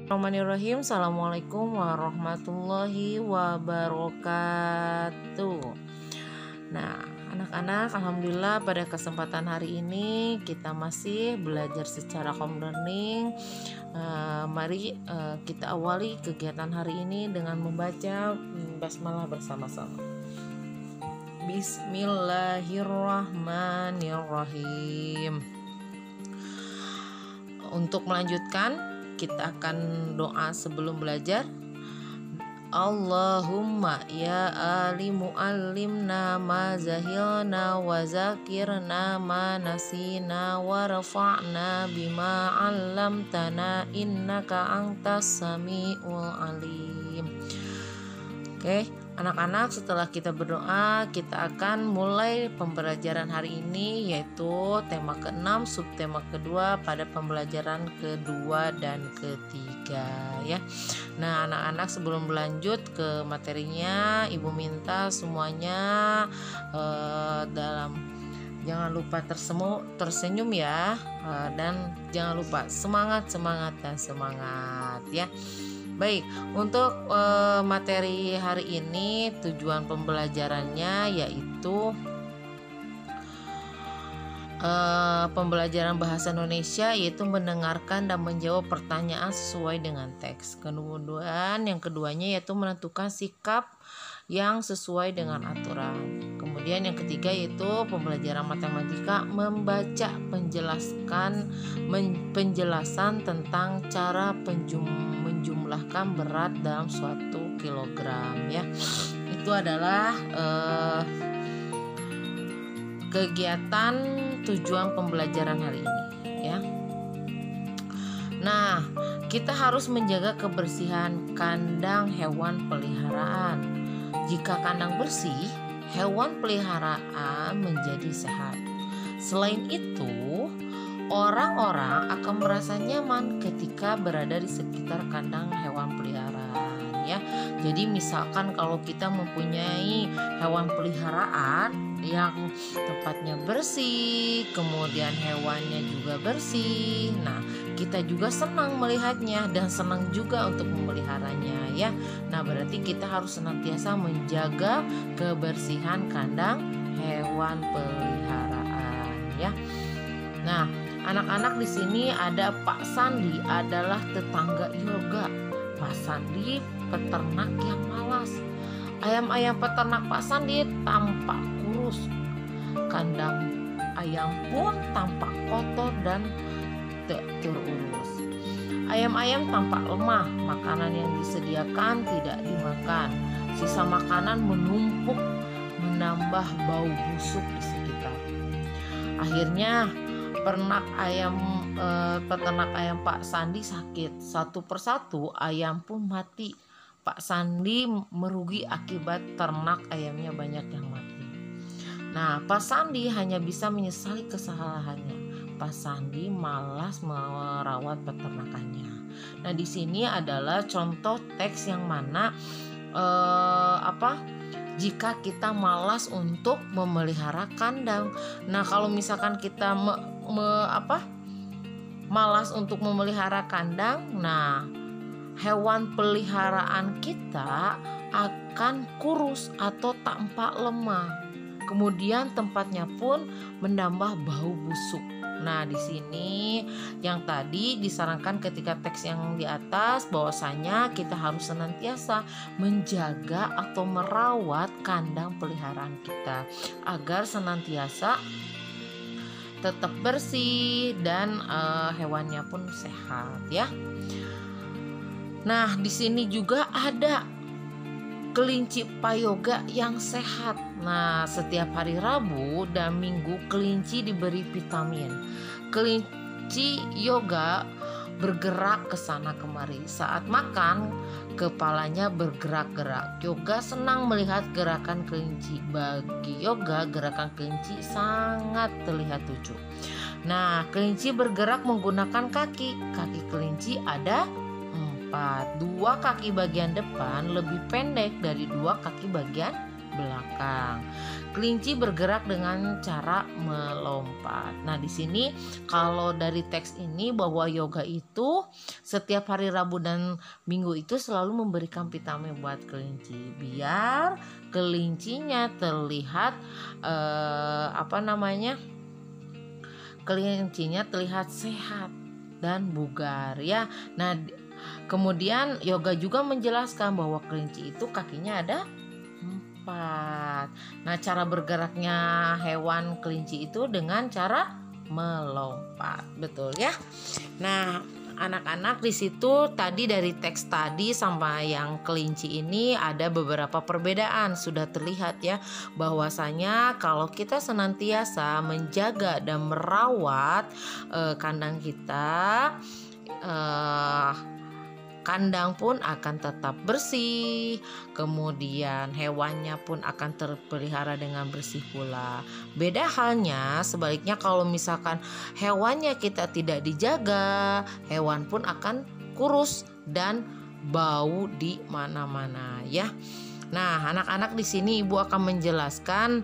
Bismillahirrahmanirrahim. Assalamualaikum warahmatullahi wabarakatuh. Nah, anak-anak, alhamdulillah pada kesempatan hari ini kita masih belajar secara home learning. Mari kita awali kegiatan hari ini dengan membaca basmalah bersama-sama. Bismillahirrahmanirrahim. Untuk melanjutkan, kita akan doa sebelum belajar. Allahumma ya alimu alimna ma zahilna wa zakirna ma nasina wa rafa'na bima 'allamtana innaka antas samiul alim. Oke, anak-anak, setelah kita berdoa, kita akan mulai pembelajaran hari ini, yaitu tema ke-6, subtema kedua pada pembelajaran kedua dan ketiga ya. Nah, anak-anak, sebelum berlanjut ke materinya, Ibu minta semuanya jangan lupa tersenyum ya, dan jangan lupa semangat ya. Baik, untuk materi hari ini tujuan pembelajarannya yaitu pembelajaran bahasa Indonesia, yaitu mendengarkan dan menjawab pertanyaan sesuai dengan teks. Kemudian yang keduanya yaitu menentukan sikap yang sesuai dengan aturan. Kemudian yang ketiga yaitu pembelajaran matematika, membaca penjelasan tentang cara menjumlahkan berat dalam suatu kilogram ya. Itu adalah kegiatan tujuan pembelajaran hari ini ya. Nah, kita harus menjaga kebersihan kandang hewan peliharaan. Jika kandang bersih, hewan peliharaan menjadi sehat. Selain itu, orang-orang akan merasa nyaman ketika berada di sekitar kandang hewan peliharaan ya. Jadi misalkan kalau kita mempunyai hewan peliharaan yang tempatnya bersih, kemudian hewannya juga bersih, nah kita juga senang melihatnya dan senang juga untuk memeliharanya ya. Nah, berarti kita harus senantiasa menjaga kebersihan kandang hewan peliharaan ya. Nah, anak-anak, di sini ada Pak Sandi, adalah tetangga Yoga. Pak Sandi peternak yang malas. Ayam-ayam peternak Pak Sandi tampak kurus. Kandang ayam pun tampak kotor dan tak terurus. Ayam-ayam tampak lemah, makanan yang disediakan tidak dimakan. Sisa makanan menumpuk menambah bau busuk di sekitar. Akhirnya peternak ayam Pak Sandi sakit. Satu persatu ayam pun mati. Pak Sandi merugi akibat ternak ayamnya banyak yang mati. Nah, Pak Sandi hanya bisa menyesali kesalahannya. Pak Sandi malas merawat peternakannya. Nah, di sini adalah contoh teks yang mana jika kita malas untuk memelihara kandang. Nah, kalau misalkan kita malas untuk memelihara kandang, nah hewan peliharaan kita akan kurus atau tampak lemah. Kemudian tempatnya pun menambah bau busuk. Nah, di sini yang tadi disarankan ketika teks yang di atas bahwasanya kita harus senantiasa menjaga atau merawat kandang peliharaan kita agar senantiasa tetap bersih dan hewannya pun sehat ya. Nah, di sini juga ada kelinci Payoga yang sehat. Nah, setiap hari Rabu dan Minggu kelinci diberi vitamin. Kelinci Yoga bergerak ke sana kemari. Saat makan, kepalanya bergerak-gerak. Yoga senang melihat gerakan kelinci. Bagi Yoga, gerakan kelinci sangat terlihat lucu. Nah, kelinci bergerak menggunakan kaki. Kaki kelinci ada 4. 2 kaki bagian depan lebih pendek dari 2 kaki bagian belakang. Kelinci bergerak dengan cara melompat. Nah, di sini kalau dari teks ini bahwa yoga itu setiap hari Rabu dan Minggu itu selalu memberikan vitamin buat kelinci biar kelincinya terlihat kelincinya terlihat sehat dan bugar ya. Nah, kemudian yoga juga menjelaskan bahwa kelinci itu kakinya ada 4. Nah, cara bergeraknya hewan kelinci itu dengan cara melompat, betul ya. Nah, anak-anak di situ tadi dari teks tadi sampai yang kelinci ini ada beberapa perbedaan sudah terlihat ya, bahwasanya kalau kita senantiasa menjaga dan merawat kandang kita, kandang pun akan tetap bersih, kemudian hewannya pun akan terpelihara dengan bersih pula. Beda halnya sebaliknya kalau misalkan hewannya kita tidak dijaga, hewan pun akan kurus dan bau di mana-mana ya. Nah, anak-anak di sini Ibu akan menjelaskan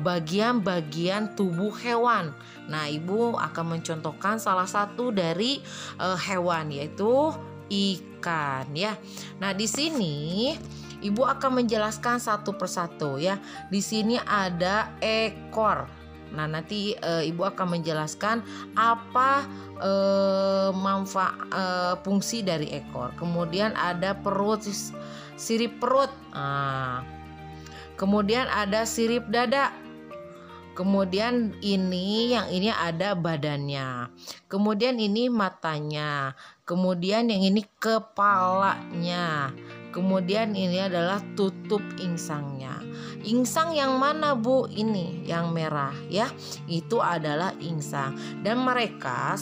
bagian-bagian tubuh hewan. Nah, Ibu akan mencontohkan salah satu dari hewan yaitu ikan ya. Nah, di sini Ibu akan menjelaskan satu persatu ya. Di sini ada ekor. Nah, nanti Ibu akan menjelaskan apa fungsi dari ekor. Kemudian ada perut, sirip perut. Kemudian ada sirip dada. Kemudian yang ini ada badannya. Kemudian ini matanya. Kemudian yang ini kepalanya. Kemudian ini adalah tutup insangnya. Insang yang mana, Bu? Ini yang merah ya. Itu adalah insang. Dan mereka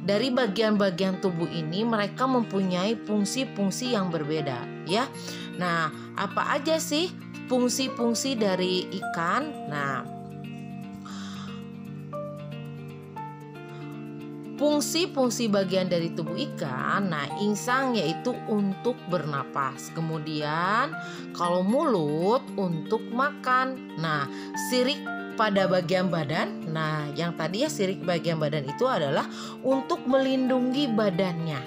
dari bagian-bagian tubuh ini mereka mempunyai fungsi-fungsi yang berbeda ya. Nah, apa aja sih fungsi-fungsi dari ikan? Nah, fungsi-fungsi bagian dari tubuh ikan, nah insang yaitu untuk bernapas. Kemudian kalau mulut untuk makan. Nah, sirik pada bagian badan. Nah, yang tadi ya sirik bagian badan itu adalah untuk melindungi badannya.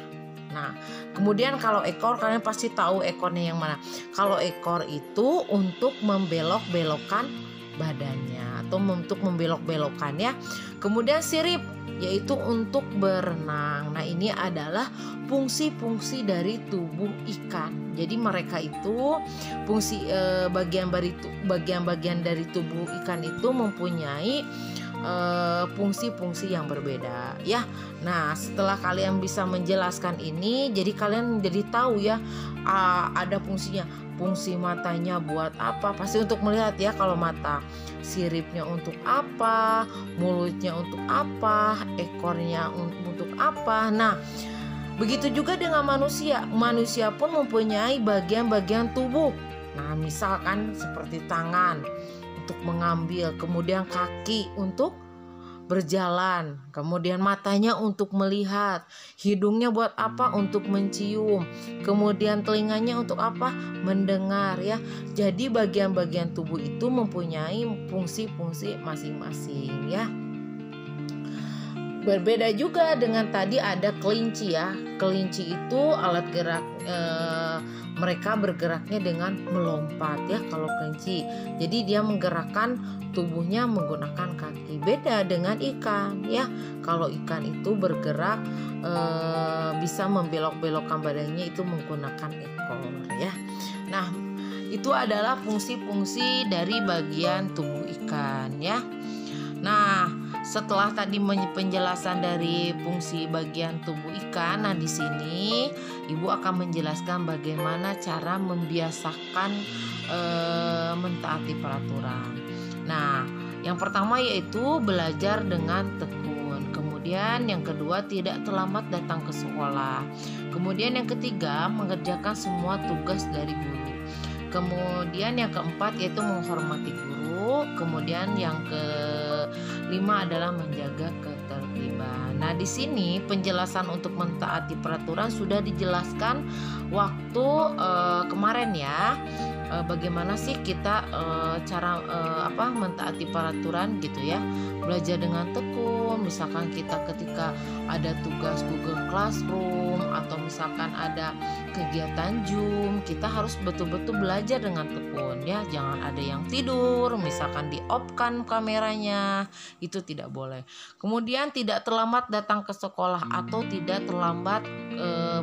Nah, kemudian kalau ekor, kalian pasti tahu ekornya yang mana. Kalau ekor itu untuk membelok-belokkan badannya atau untuk membelok-belokkan ya. Kemudian sirip yaitu untuk berenang. Nah, ini adalah fungsi-fungsi dari tubuh ikan. Jadi mereka itu fungsi bagian-bagian dari tubuh ikan itu mempunyai fungsi-fungsi yang berbeda ya. Nah, setelah kalian bisa menjelaskan ini, jadi kalian jadi tahu ya ada fungsinya. Fungsi matanya buat apa? Pasti untuk melihat ya kalau mata. Siripnya untuk apa? Mulutnya untuk apa? Ekornya untuk apa? Nah, begitu juga dengan manusia. Manusia pun mempunyai bagian-bagian tubuh. Nah, misalkan seperti tangan untuk mengambil, kemudian kaki untuk berjalan, kemudian matanya untuk melihat, hidungnya buat apa? Untuk mencium, kemudian telinganya untuk apa? Mendengar ya. Jadi bagian-bagian tubuh itu mempunyai fungsi-fungsi masing-masing ya. Berbeda juga dengan tadi ada kelinci ya. Kelinci itu alat gerak mereka bergeraknya dengan melompat ya kalau kelinci. Jadi dia menggerakkan tubuhnya menggunakan kaki. Beda dengan ikan ya. Kalau ikan itu bergerak bisa membelok-belokkan badannya itu menggunakan ekor ya. Nah, itu adalah fungsi-fungsi dari bagian tubuh ikan ya. Nah, setelah tadi penjelasan dari fungsi bagian tubuh ikan, nah di sini Ibu akan menjelaskan bagaimana cara membiasakan mentaati peraturan. Nah, yang pertama yaitu belajar dengan tekun. Kemudian yang kedua tidak terlambat datang ke sekolah. Kemudian yang ketiga mengerjakan semua tugas dari guru. Kemudian yang keempat yaitu menghormati guru. Kemudian yang kelima adalah menjaga ketertiban. Nah, di sini penjelasan untuk mentaati peraturan sudah dijelaskan waktu kemarin ya. bagaimana sih kita cara mentaati peraturan gitu ya. Belajar dengan tekun, misalkan kita ketika ada tugas Google Classroom atau misalkan ada kegiatan Zoom, kita harus betul-betul belajar dengan tekun ya. Jangan ada yang tidur, misalkan di-off-kan kameranya, itu tidak boleh. Kemudian tidak terlambat datang ke sekolah atau tidak terlambat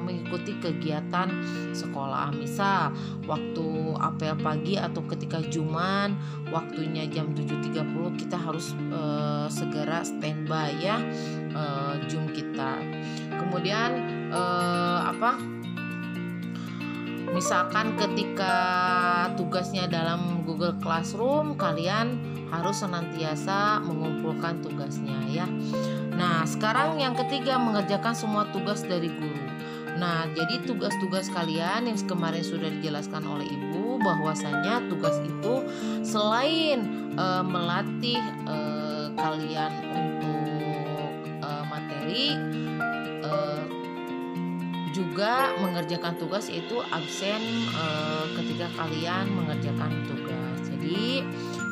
mengikuti kegiatan sekolah. Misal waktu apel pagi atau ketika Juman waktunya jam 7.30, kita harus segera standby ya Zoom kita. Kemudian misalkan ketika tugasnya dalam Google Classroom, kalian harus senantiasa mengumpulkan tugasnya ya. Nah, sekarang yang ketiga, mengerjakan semua tugas dari guru. Nah, jadi tugas-tugas kalian yang kemarin sudah dijelaskan oleh Ibu, bahwasanya tugas itu selain melatih kalian untuk materi, juga mengerjakan tugas itu absen ketika kalian mengerjakan tugas. Jadi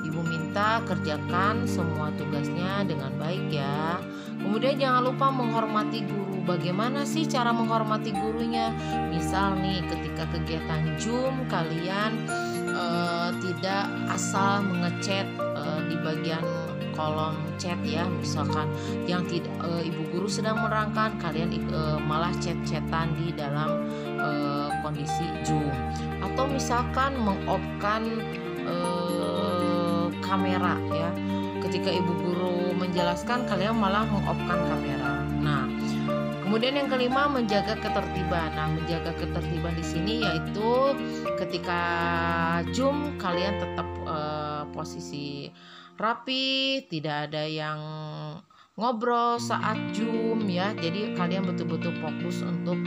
Ibu minta kerjakan semua tugasnya dengan baik ya. Kemudian jangan lupa menghormati guru. Bagaimana sih cara menghormati gurunya? Misal nih ketika kegiatan Zoom, kalian tidak asal mengechat di bagian kolom chat ya. Misalkan yang tidak ibu guru sedang menerangkan, kalian malah chat-chatan di dalam kondisi Zoom. Atau misalkan meng-off-kan kamera ya. Ketika ibu guru menjelaskan, kalian malah meng-off-kan kamera. Nah, kemudian yang kelima, menjaga ketertiban. Nah, menjaga ketertiban di sini yaitu ketika Zoom kalian tetap posisi rapi, tidak ada yang ngobrol saat Zoom ya. Jadi kalian betul-betul fokus untuk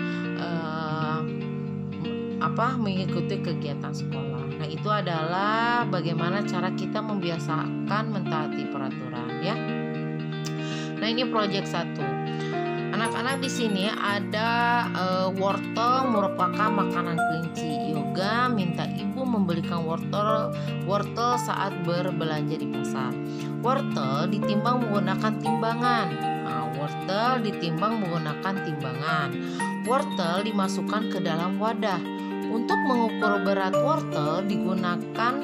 mengikuti kegiatan sekolah. Nah, itu adalah bagaimana cara kita membiasakan mentaati peraturan ya. Nah, ini proyek 1. Anak-anak di sini ada wortel merupakan makanan kelinci. Yoga minta ibu membelikan wortel saat berbelanja di pasar. Wortel ditimbang menggunakan timbangan. Nah, wortel ditimbang menggunakan timbangan. Wortel dimasukkan ke dalam wadah. Untuk mengukur berat wortel digunakan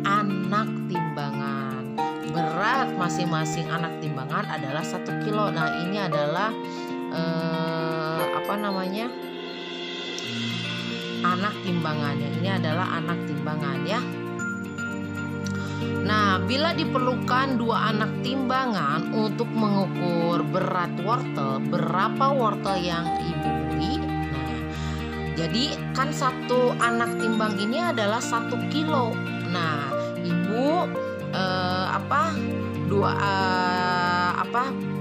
anak timbangan. Berat masing-masing anak timbangan adalah 1 kilo. Nah, ini adalah anak timbangannya. Ini adalah anak timbangan ya. Nah, bila diperlukan 2 anak timbangan untuk mengukur berat wortel, berapa wortel yang ibu beli? Nah, jadi kan 1 anak timbang ini adalah 1 kilo. Nah, ibu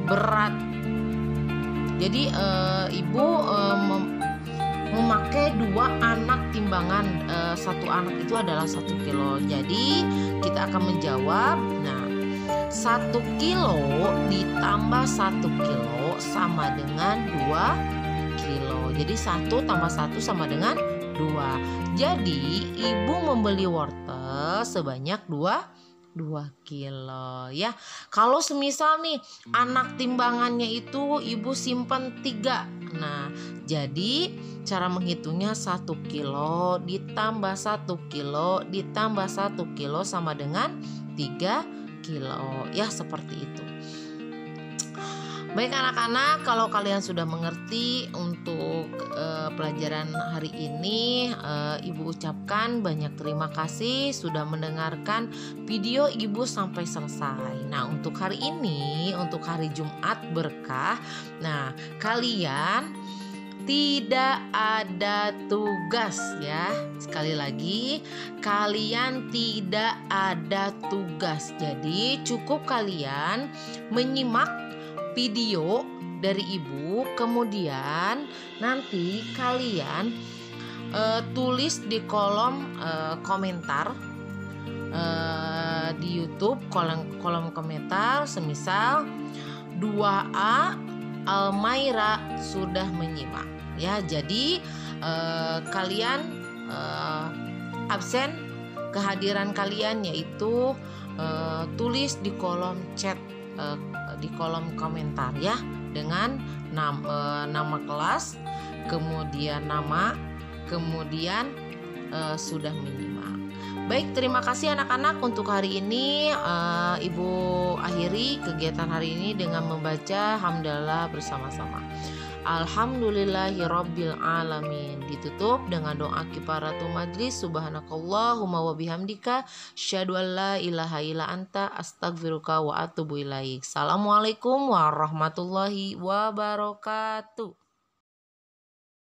berat. Jadi ibu memakai 2 anak timbangan. 1 anak itu adalah 1 kilo. Jadi kita akan menjawab. Nah, 1 kilo ditambah 1 kilo sama dengan 2 kilo. Jadi 1 tambah 1 sama dengan 2. Jadi ibu membeli wortel sebanyak 2 kilo ya. Kalau semisal nih anak timbangannya itu ibu simpan 3. Nah, jadi cara menghitungnya 1 kilo ditambah 1 kilo ditambah 1 kilo sama dengan 3 kilo ya, seperti itu. Baik anak-anak, kalau kalian sudah mengerti untuk pelajaran hari ini, ibu ucapkan banyak terima kasih sudah mendengarkan video ibu sampai selesai. Nah, untuk hari ini, untuk hari Jumat berkah, nah kalian tidak ada tugas ya. Sekali lagi, kalian tidak ada tugas. Jadi cukup kalian menyimak video dari ibu, kemudian nanti kalian tulis di kolom komentar di YouTube, kolom komentar, semisal 2A Almaira sudah menyimak ya. Jadi kalian absen kehadiran kalian, yaitu tulis di kolom chat, di kolom komentar ya, dengan nama kelas, kemudian nama, kemudian sudah menyimak. Baik, terima kasih anak-anak. Untuk hari ini Ibu akhiri kegiatan hari ini dengan membaca hamdalah bersama-sama. Alhamdulillahirabbil alamin. Ditutup dengan doa kifaratul majlis. Subhanakallahumma wa bihamdika asyhadu an la ilaha illa anta astaghfiruka wa atubu ilaik. Assalamualaikum warahmatullahi wabarakatuh.